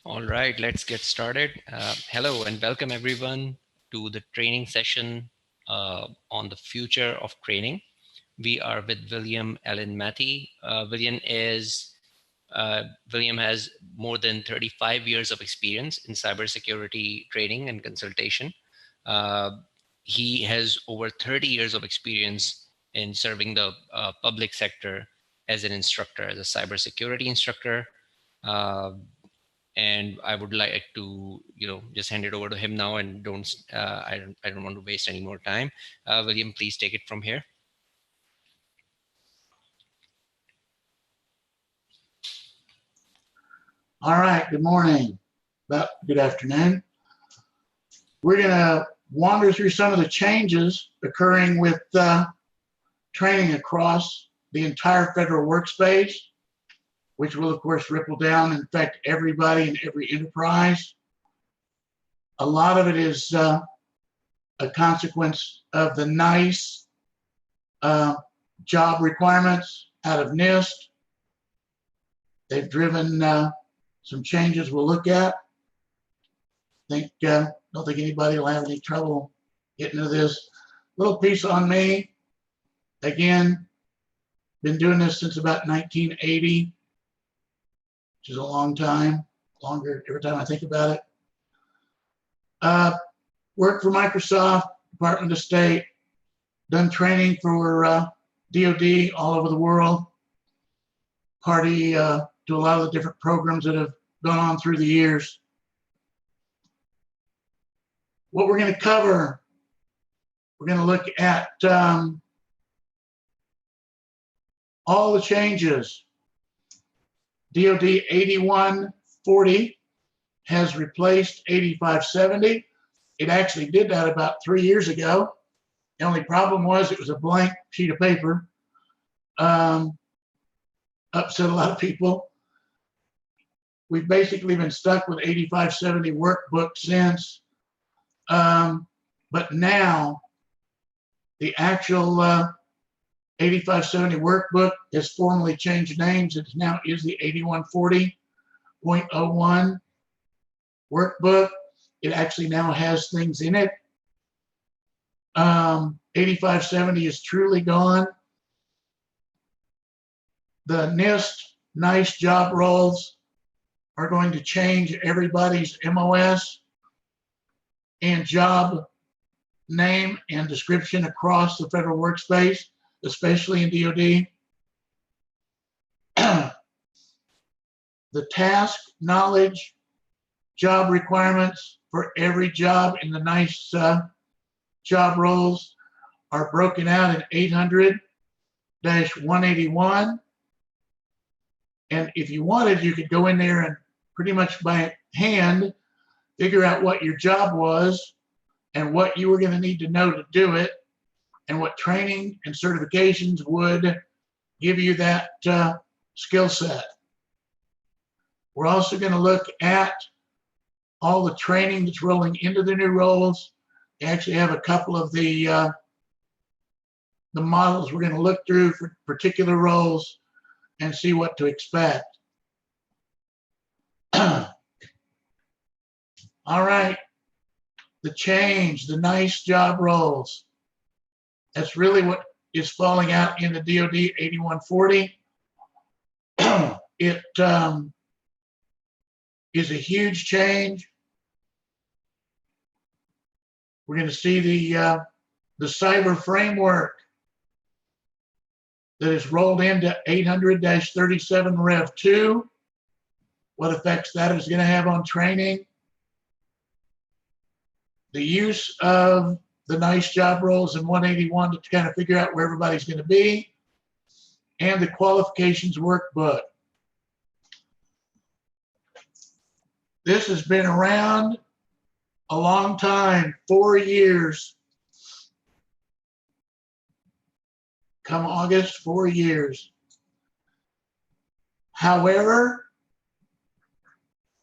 All right, let's get started. Hello and welcome everyone to the training session on the future of training. We are with William Allen Matthey. William has more than 35 years of experience in cybersecurity training and consultation. He has over 30 years of experience in serving the public sector as an instructor, as a cybersecurity instructor. And I would like to, just hand it over to him now, and I don't want to waste any more time. William, please take it from here. All right, good morning, good afternoon. We're gonna wander through some of the changes occurring with training across the entire federal workspace, which will of course ripple down and affect everybody in every enterprise. A lot of it is a consequence of the NICE job requirements out of NIST. They've driven some changes we'll look at. Don't think anybody will have any trouble getting to this. Little piece on me. Again, been doing this since about 1980, which is a long time, longer every time I think about it. Worked for Microsoft, Department of State, done training for DOD all over the world, party to a lot of the different programs that have gone on through the years. What we're going to cover, we're going to look at all the changes. DOD 8140 has replaced 8570. It actually did that about 3 years ago. The only problem was it was a blank sheet of paper. Upset a lot of people. We've basically been stuck with 8570 workbook since. But now the actual 8570 workbook has formally changed names. It now is the 8140.01 workbook. It actually now has things in it. 8570 is truly gone. The NIST NICE job roles are going to change everybody's MOS and job name and description across the federal workspace, especially in DOD. The task, knowledge, job requirements for every job in the NICE job roles are broken out in 800-181. And if you wanted, you could go in there and pretty much by hand figure out what your job was and what you were going to need to know to do it, and what training and certifications would give you that skill set. We're also going to look at all the training that's rolling into the new roles. We actually have a couple of the models we're going to look through for particular roles and see what to expect. All right, the change, the NICE job roles. That's really what is falling out in the DOD 8140. It is a huge change. We're going to see the Cyber Framework that is rolled into 800-37 Rev 2. What effects that is going to have on training. The use of the NICE job roles in 181 to kind of figure out where everybody's going to be, and the Qualifications Workbook. This has been around a long time, 4 years. Come August, 4 years. However,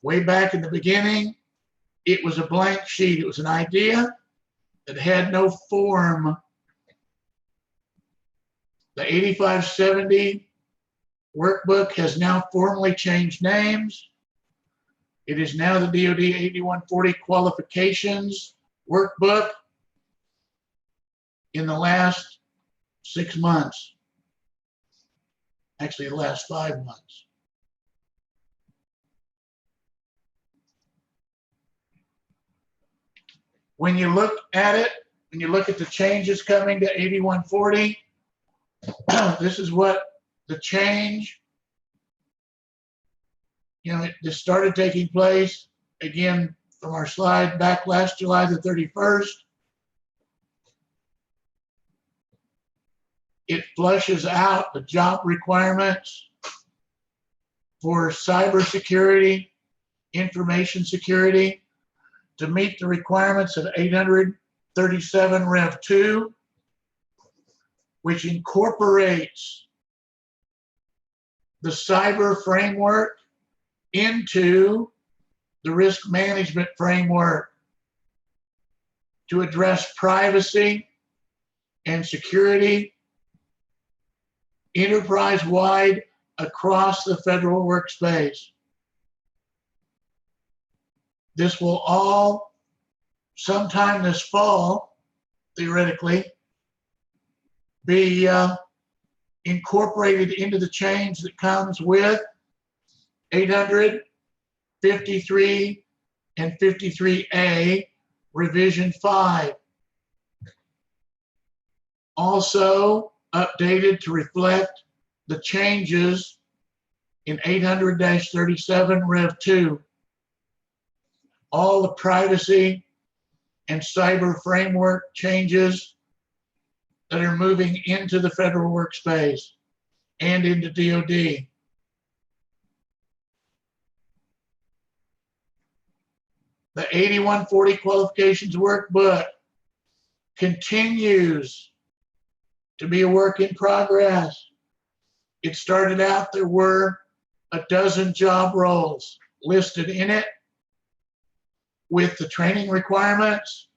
way back in the beginning, it was a blank sheet. It was an idea that had no form. The 8570 workbook has now formally changed names. It is now the DOD 8140 Qualifications Workbook in the last 6 months. Actually, the last 5 months. When you look at it, when you look at the changes coming to 8140, this is what the change, this started taking place, again, from our slide back last July the 31st. It flushes out the job requirements for cybersecurity, information security, to meet the requirements of 837 Rev 2, which incorporates the cyber framework into the risk management framework to address privacy and security enterprise-wide across the federal workspace. This will all, sometime this fall, theoretically, be incorporated into the change that comes with 800, 53, and 53A, Revision 5. Also updated to reflect the changes in 800-37 Rev 2. All the privacy and cyber framework changes that are moving into the federal workspace and into DOD. The 8140 Qualifications Workbook continues to be a work in progress. It started out, there were a dozen job roles listed in it with the training requirements,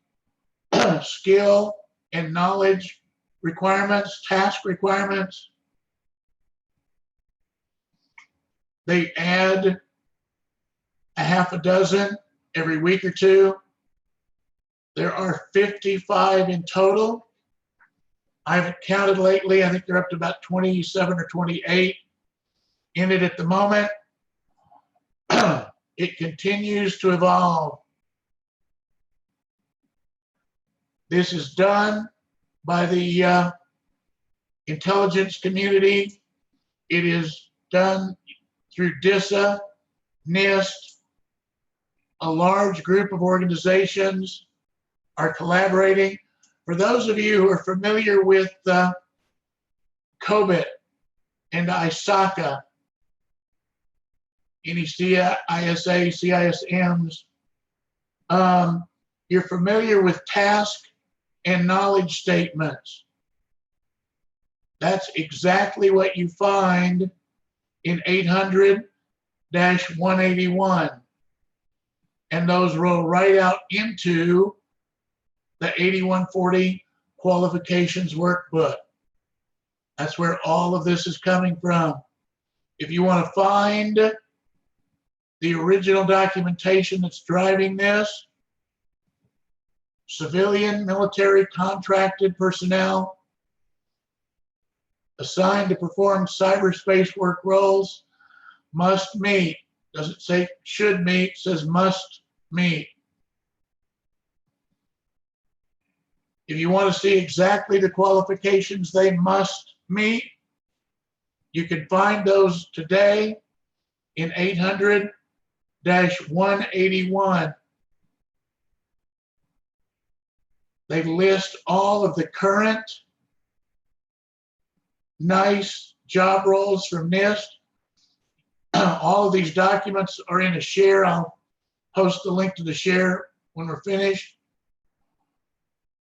skill and knowledge requirements, task requirements. They add a half a dozen every week or two. There are 55 in total. I haven't counted lately. I think they're up to about 27 or 28 in it at the moment. It continues to evolve. This is done by the intelligence community. It is done through DISA, NIST. A large group of organizations are collaborating. For those of you who are familiar with COBIT and ISACA, NECISA, CISMs, you're familiar with task and knowledge statements. That's exactly what you find in 800-181. And those roll right out into the 8140 Qualifications Workbook. That's where all of this is coming from. If you want to find the original documentation that's driving this, civilian, military, contracted personnel assigned to perform cyberspace work roles must meet. Doesn't say should meet, it says must meet. If you want to see exactly the qualifications they must meet, you can find those today in 800-181. They list all of the current NICE job roles from NIST. All of these documents are in a share. I'll post the link to the share when we're finished.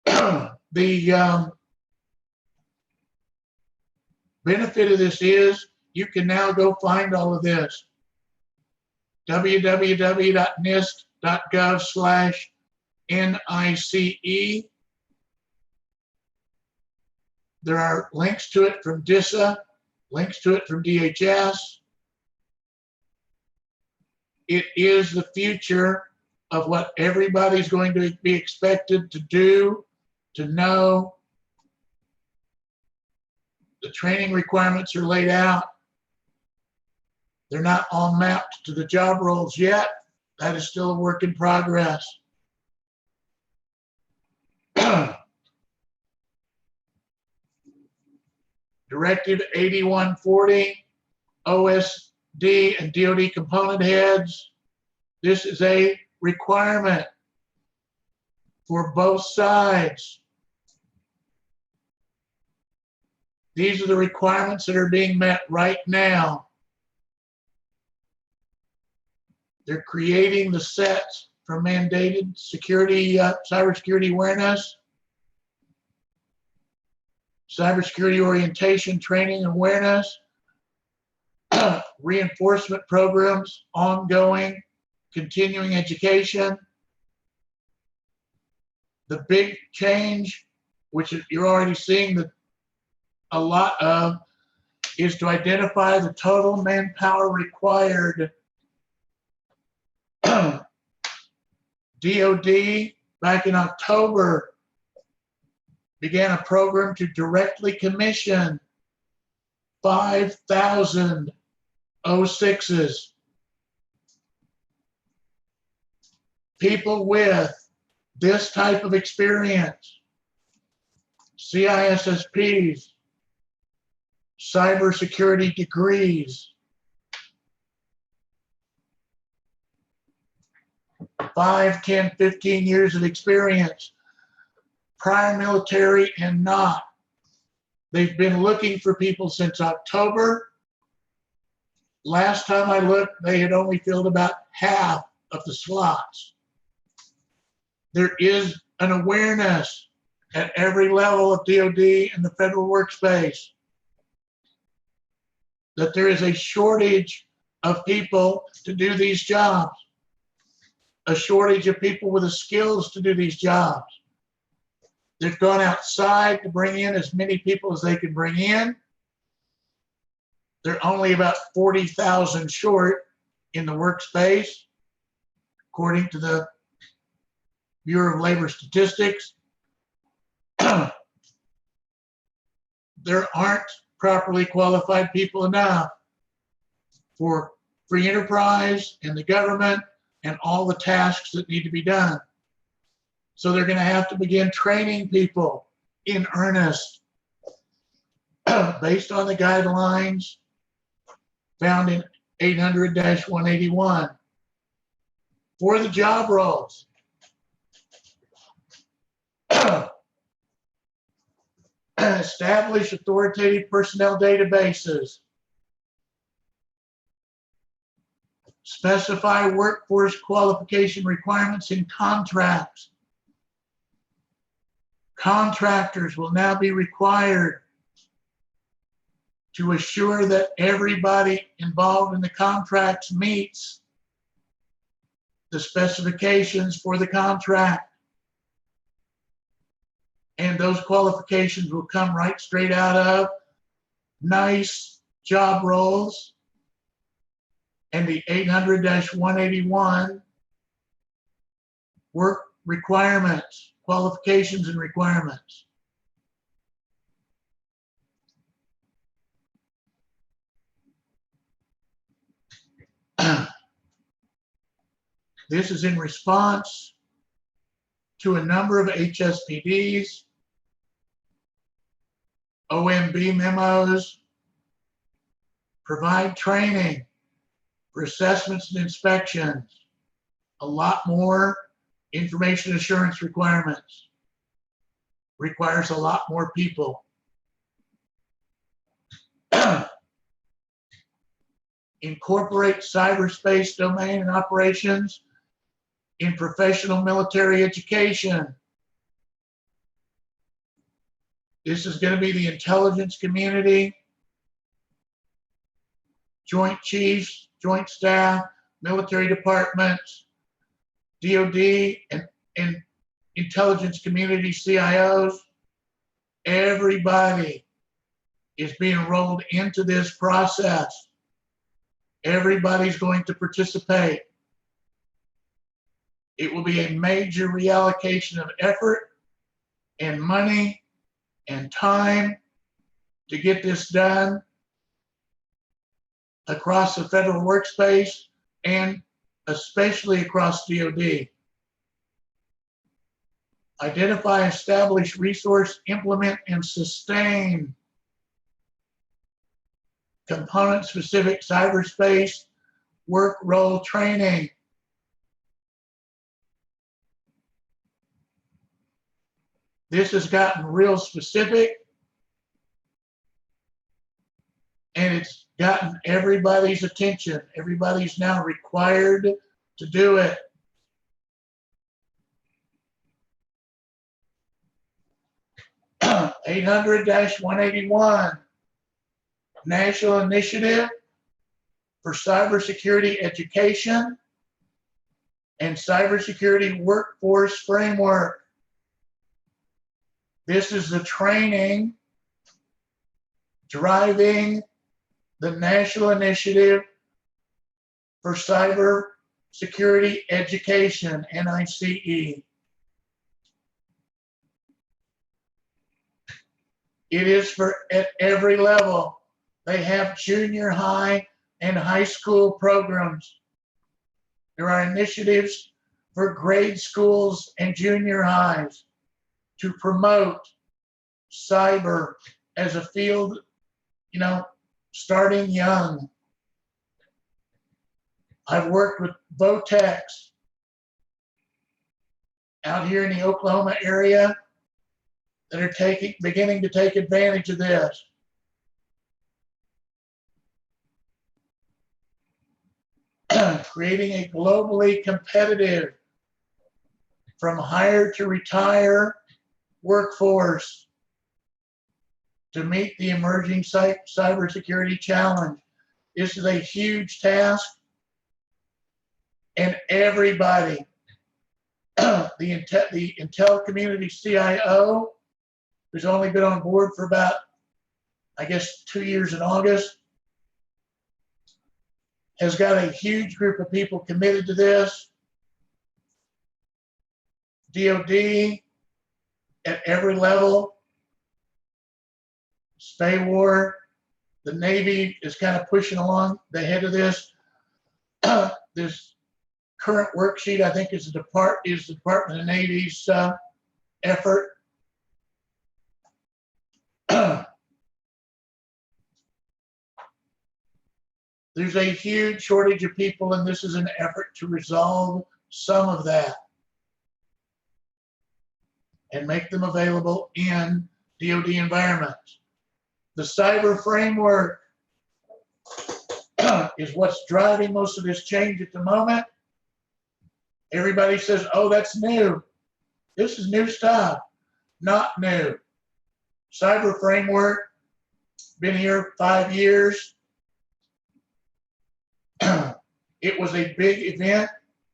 The benefit of this is you can now go find all of this. www.nist.gov/NICE. There are links to it from DISA, links to it from DHS. It is the future of what everybody's going to be expected to do, to know. The training requirements are laid out. They're not all mapped to the job roles yet. That is still a work in progress. Directive 8140, OSD and DOD component heads. This is a requirement for both sides. These are the requirements that are being met right now. They're creating the sets for mandated security, cybersecurity awareness, cybersecurity orientation, training, awareness, reinforcement programs, ongoing, continuing education. The big change, which you're already seeing a lot of, is to identify the total manpower required. DOD, back in October, began a program to directly commission 5,000 06s. People with this type of experience, CISSPs, cybersecurity degrees, 5, 10, 15 years of experience, prior military and not. They've been looking for people since October. Last time I looked, they had only filled about half of the slots. There is an awareness at every level of DOD and the federal workspace that there is a shortage of people to do these jobs, a shortage of people with the skills to do these jobs. They've gone outside to bring in as many people as they can bring in. They're only about 40,000 short in the workspace, according to the Bureau of Labor Statistics. There aren't properly qualified people enough for free enterprise and the government and all the tasks that need to be done. So they're going to have to begin training people in earnest based on the guidelines found in 800-181 for the job roles. Establish authoritative personnel databases. Specify workforce qualification requirements in contracts. Contractors will now be required to assure that everybody involved in the contracts meets the specifications for the contract. And those qualifications will come right straight out of NICE job roles and the 800-181 work requirements, qualifications and requirements. This is in response to a number of HSPDs, OMB memos, provide training for assessments and inspections, a lot more information assurance requirements, requires a lot more people. Incorporate cyberspace domain and operations in professional military education. This is going to be the intelligence community, joint chiefs, joint staff, military departments, DOD, and intelligence community CIOs. Everybody is being rolled into this process. Everybody's going to participate. It will be a major reallocation of effort and money and time to get this done across the federal workspace and especially across DOD. Identify, establish, resource, implement, and sustain component-specific cyberspace work role training. This has gotten real specific, and it's gotten everybody's attention. Everybody's now required to do it. (800-181), National Initiative for Cybersecurity Education and Cybersecurity Workforce Framework. This is the training driving the National Initiative for Cybersecurity Education, NICE. It is for at every level. They have junior high and high school programs. There are initiatives for grade schools and junior highs to promote cyber as a field, starting young. I've worked with Votex out here in the Oklahoma area that are beginning to take advantage of this. Creating a globally competitive, from hire to retire workforce to meet the emerging cybersecurity challenge. This is a huge task, and everybody, the Intel community CIO, who's only been on board for about, 2 years in August, has got a huge group of people committed to this. DOD at every level, SPAWAR, the Navy is kind of pushing along the head of this. This current worksheet, I think, is the Department of Navy's effort. There's a huge shortage of people, and this is an effort to resolve some of that and make them available in DOD environments. The Cyber Framework is what's driving most of this change at the moment. Everybody says, oh, that's new. This is new stuff. Not new. Cyber Framework, been here 5 years. It was a big event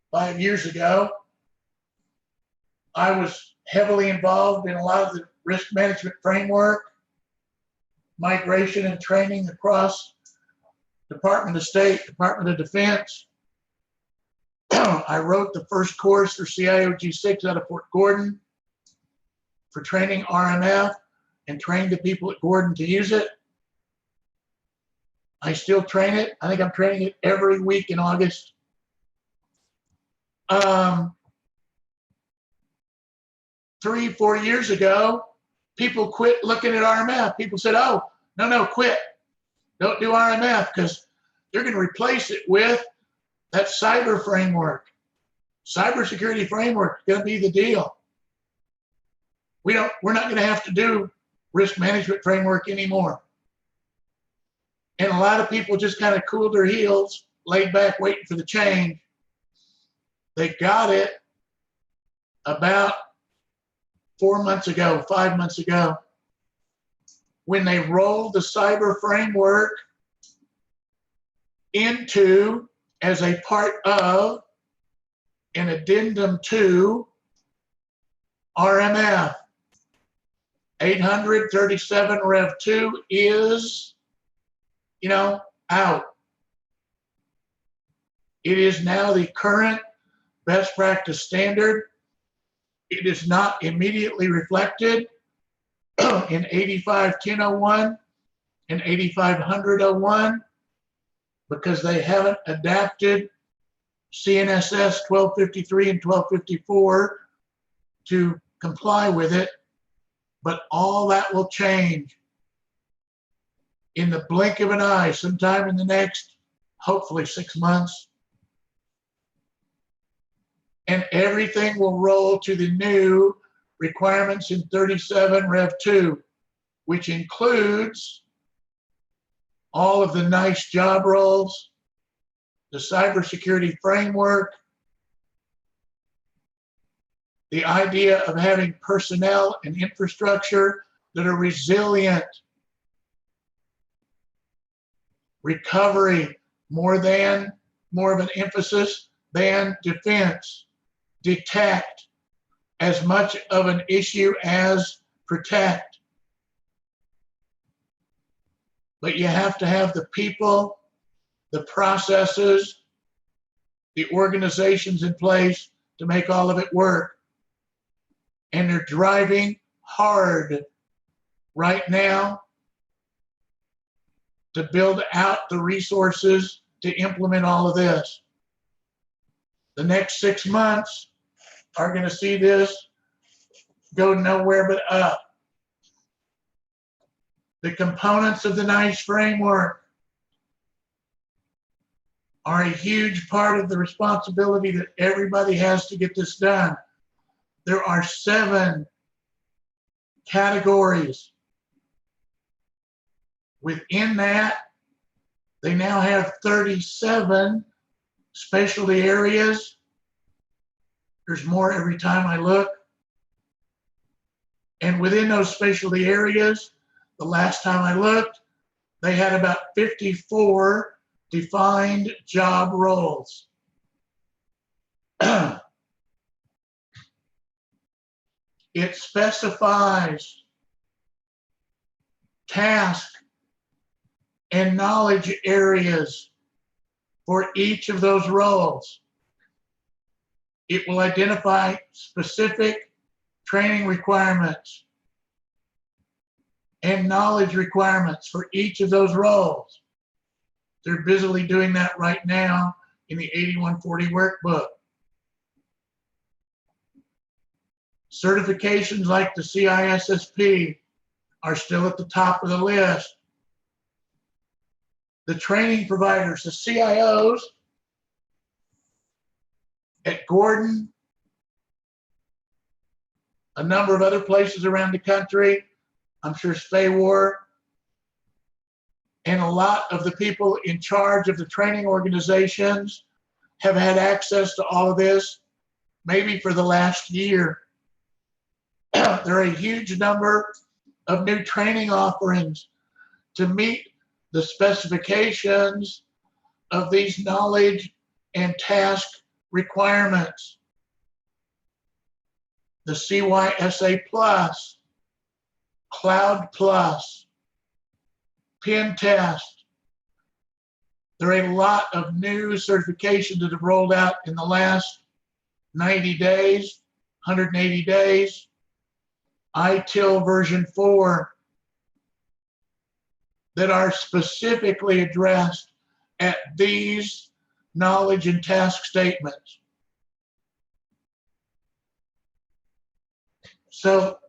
5 years ago. I was heavily involved in a lot of the risk management framework, migration and training across Department of State, Department of Defense. I wrote the first course for CIOG6 out of Fort Gordon for training RMF and trained the people at Gordon to use it. I still train it. I think I'm training it every week in August. 3-4 years ago, people quit looking at RMF. People said, oh, no, quit. Don't do RMF because they're going to replace it with that cyber framework. Cybersecurity framework is going to be the deal. We're not going to have to do risk management framework anymore. And a lot of people just kind of cooled their heels, laid back, waiting for the change. They got it about 4 months ago, 5 months ago, when they rolled the cyber framework into, as a part of, an addendum to RMF. 837 Rev 2 is, out. It is now the current best practice standard. It is not immediately reflected in 8510.01 and 8500.01 because they haven't adapted CNSS 1253 and 1254 to comply with it, but all that will change in the blink of an eye, sometime in the next, hopefully 6 months. And everything will roll to the new requirements in 37 Rev 2, which includes all of the NICE job roles, the Cybersecurity Framework, the idea of having personnel and infrastructure that are resilient, recovery, more of an emphasis than defense, detect, as much of an issue as protect. But you have to have the people, the processes, the organizations in place to make all of it work. And they're driving hard right now to build out the resources to implement all of this. The next 6 months are going to see this go nowhere but up. The components of the NICE framework are a huge part of the responsibility that everybody has to get this done. There are 7 categories. Within that, they now have 37 specialty areas. There's more every time I look. And within those specialty areas, the last time I looked, they had about 54 defined job roles. It specifies task and knowledge areas for each of those roles. It will identify specific training requirements and knowledge requirements for each of those roles. They're busily doing that right now in the 8140 workbook. Certifications like the CISSP are still at the top of the list. The training providers, the CIOs at Gordon, a number of other places around the country, I'm sure SPAWAR, and a lot of the people in charge of the training organizations have had access to all of this maybe for the last year. There are a huge number of new training offerings to meet the specifications of these knowledge and task requirements. The CYSA Plus, Cloud Plus, Pen Test. There are a lot of new certifications that have rolled out in the last 90 days, 180 days. ITIL version 4 that are specifically addressed at these knowledge and task statements. So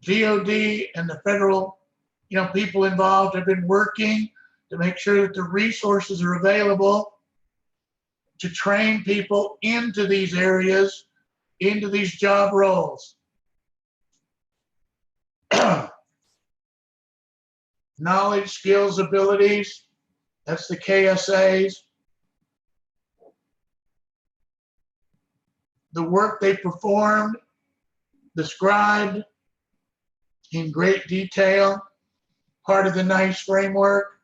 DOD and the federal people involved have been working to make sure that the resources are available to train people into these areas, into these job roles. Knowledge, skills, abilities, that's the KSAs. The work they performed, described in great detail, part of the NICE framework.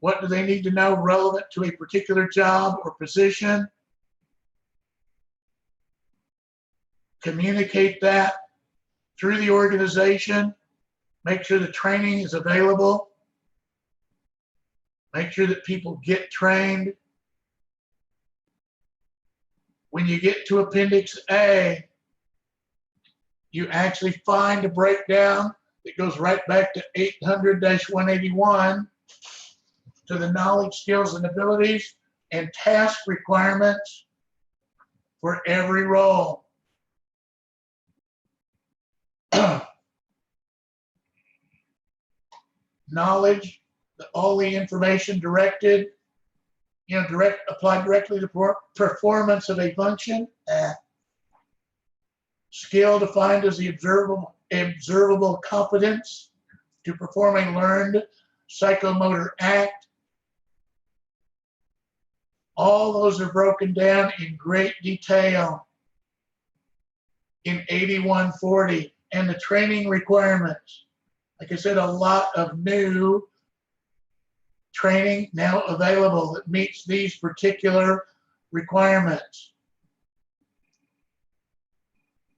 What do they need to know relevant to a particular job or position? Communicate that through the organization. Make sure the training is available. Make sure that people get trained. When you get to Appendix A, you actually find a breakdown that goes right back to 800-181 to the knowledge, skills, and abilities and task requirements for every role. Knowledge, all the information directed, applied directly to performance of a function. Skill defined as the observable competence to perform a learned psychomotor act. All those are broken down in great detail in 8140. And the training requirements. Like I said, a lot of new training now available that meets these particular requirements.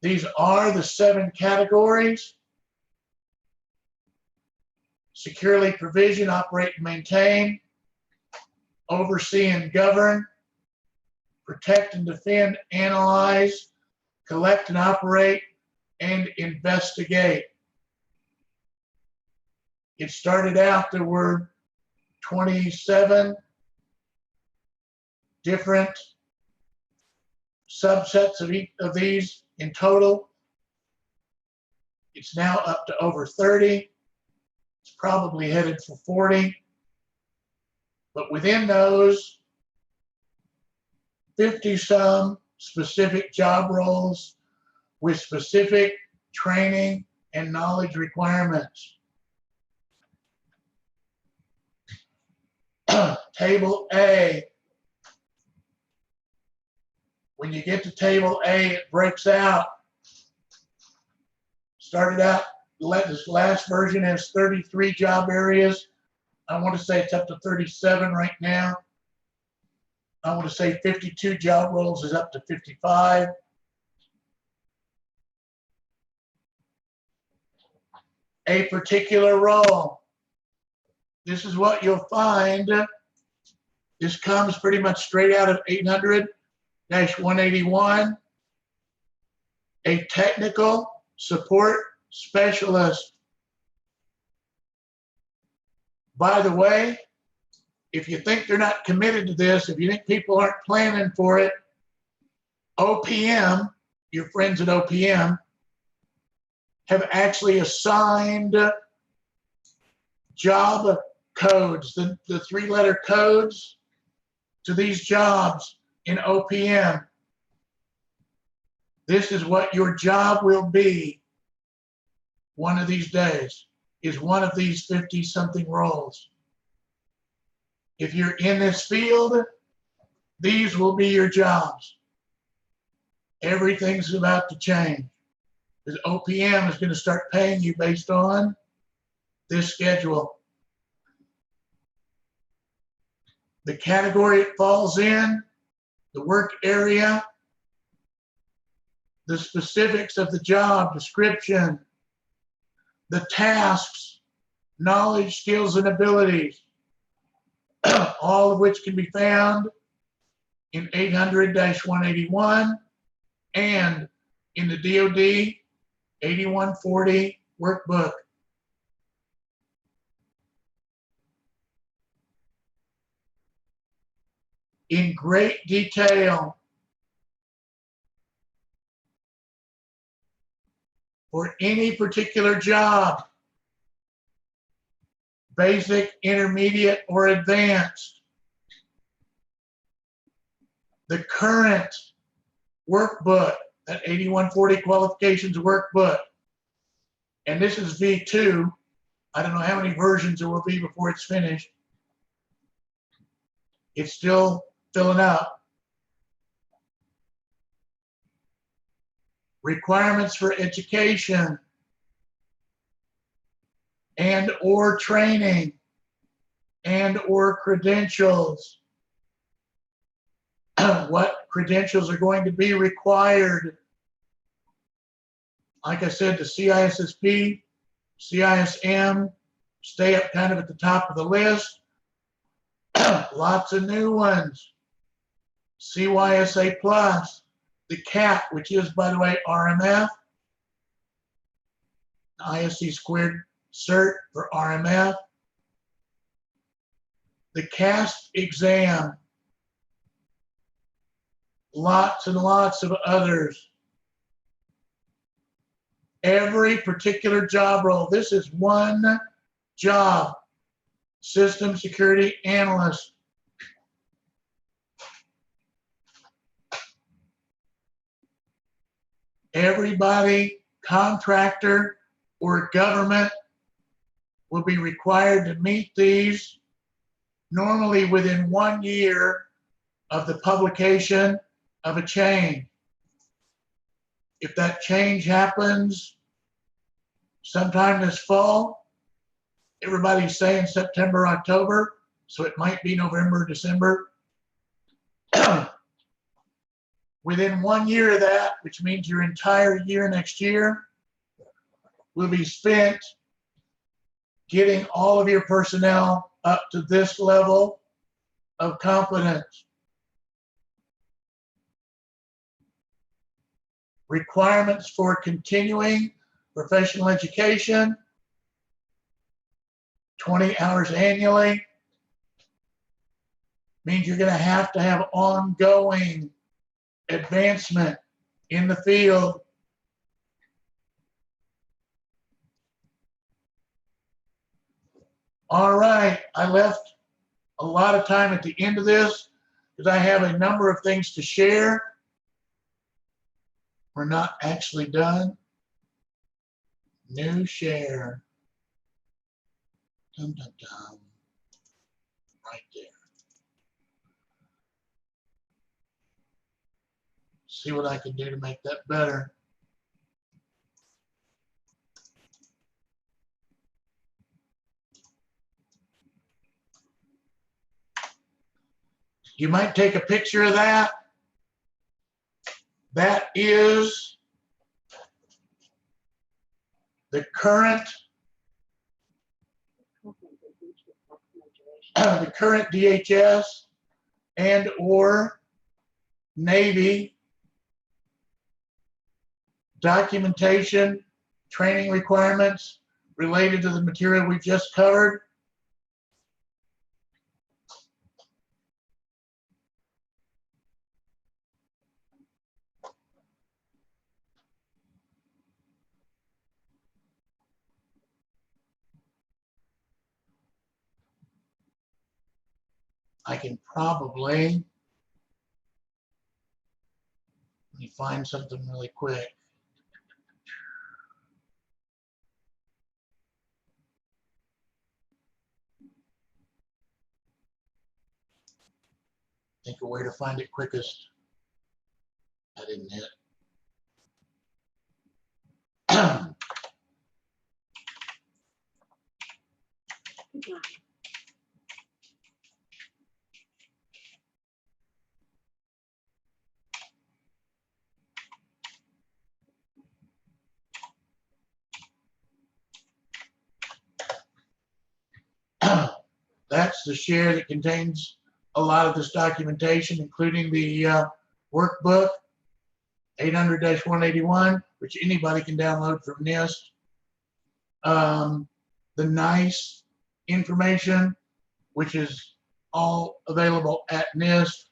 These are the 7 categories: securely provision, operate and maintain, oversee and govern, protect and defend, analyze, collect and operate, and investigate. It started out, there were 27 different subsets of these in total. It's now up to over 30. It's probably headed for 40. But within those, 50-some specific job roles with specific training and knowledge requirements. Table A. When you get to Table A, it breaks out. Started out, this last version has 33 job areas. I want to say it's up to 37 right now. I want to say 52 job roles is up to 55. A particular role. This is what you'll find. This comes pretty much straight out of 800-181. A technical support specialist. By the way, if you think they're not committed to this, if you think people aren't planning for it, OPM, your friends at OPM, have actually assigned job codes, the 3-letter codes to these jobs in OPM. This is what your job will be one of these days, is one of these 50-something roles. If you're in this field, these will be your jobs. Everything's about to change, because OPM is going to start paying you based on this schedule. The category it falls in, the work area, the specifics of the job description, the tasks, knowledge, skills, and abilities, all of which can be found in 800-181 and in the DODD 8140 workbook. In great detail for any particular job, basic, intermediate, or advanced. The current workbook, that 8140 Qualifications Workbook, and this is V2. I don't know how many versions there will be before it's finished. It's still filling up. Requirements for education and or training and or credentials. What credentials are going to be required? Like I said, the CISSP, CISM, stay up kind of at the top of the list. Lots of new ones. CYSA Plus, the CAP, which is, by the way, RMF, ISC squared cert for RMF, the CAST exam, lots and lots of others. Every particular job role, this is one job, system security analyst. Everybody, contractor or government, will be required to meet these normally within 1 year of the publication of a change. If that change happens sometime this fall, everybody's saying September, October, so it might be November, December. Within 1 year of that, which means your entire year next year, will be spent getting all of your personnel up to this level of competence. Requirements for continuing professional education, 20 hours annually, means you're going to have ongoing advancement in the field. All right, I left a lot of time at the end of this because I have a number of things to share. We're not actually done. New share. Dum, dum, dum. Right there. See what I can do to make that better. You might take a picture of that. That is the current DHS and or Navy documentation, training requirements related to the material we've just covered. I can probably, let me find something really quick. Think a way to find it quickest. I didn't hit. That's the share that contains a lot of this documentation, including the workbook 800-181, which anybody can download from NIST. The NICE information, which is all available at NIST.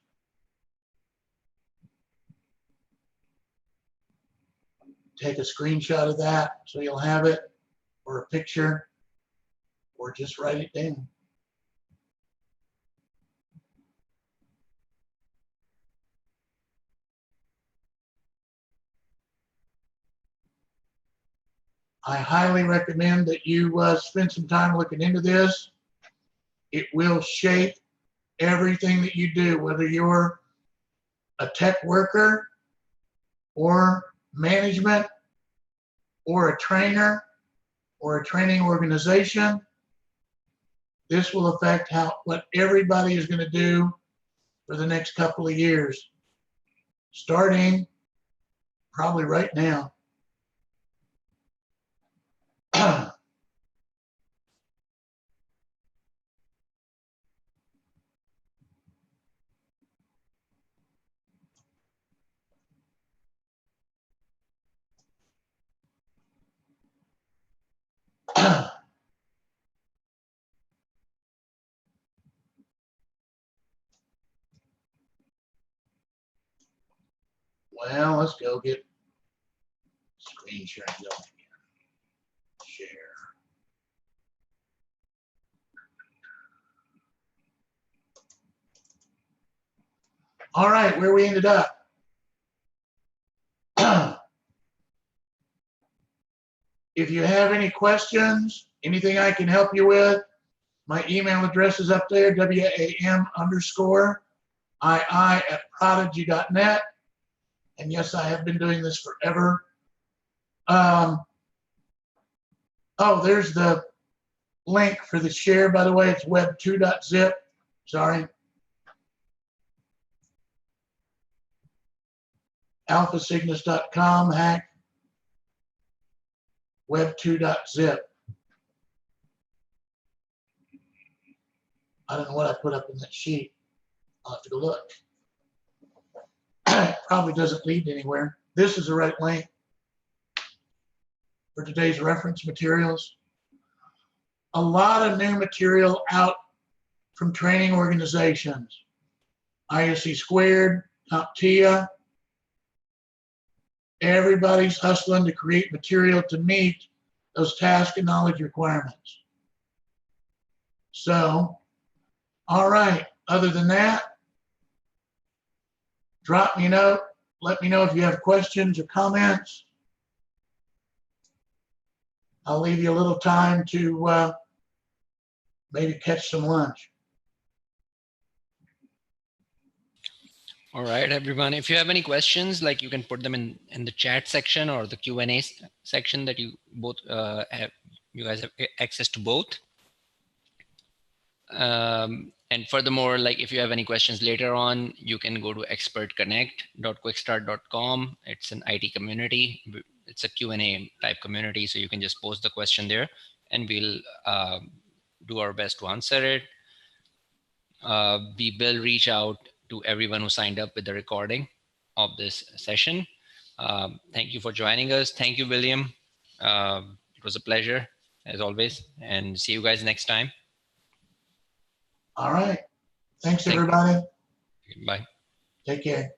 Take a screenshot of that so you'll have it, or a picture, or just write it down. I highly recommend that you spend some time looking into this. It will shape everything that you do, whether you're a tech worker or management or a trainer or a training organization. This will affect what everybody is going to do for the next couple of years, starting probably right now. Well, let's go get screen sharing going again. Share. All right, where we ended up. If you have any questions, anything I can help you with, my email address is up there, WAM_II@prodigy.net. And yes, I have been doing this forever. Oh, there's the link for the share, by the way. It's web2.zip. Sorry. alphacygnus.com hack web2.zip. I don't know what I put up in that sheet. I'll have to go look. Probably doesn't lead anywhere. This is the right link for today's reference materials. A lot of new material out from training organizations. ISC Squared, CompTIA. Everybody's hustling to create material to meet those task and knowledge requirements. So, all right, other than that, drop me a note. Let me know if you have questions or comments. I'll leave you a little time to maybe catch some lunch. All right, everyone. If you have any questions, like you can put them in the chat section or the Q&A section that you both have. You guys have access to both. And furthermore, like if you have any questions later on, you can go to expertconnect.quickstart.com. It's an IT community. It's a Q&A type community, so you can just post the question there, and we'll do our best to answer it. We will reach out to everyone who signed up with the recording of this session. Thank you for joining us. Thank you, William. It was a pleasure, as always, and see you guys next time. All right. Thanks, everybody. Bye. Take care.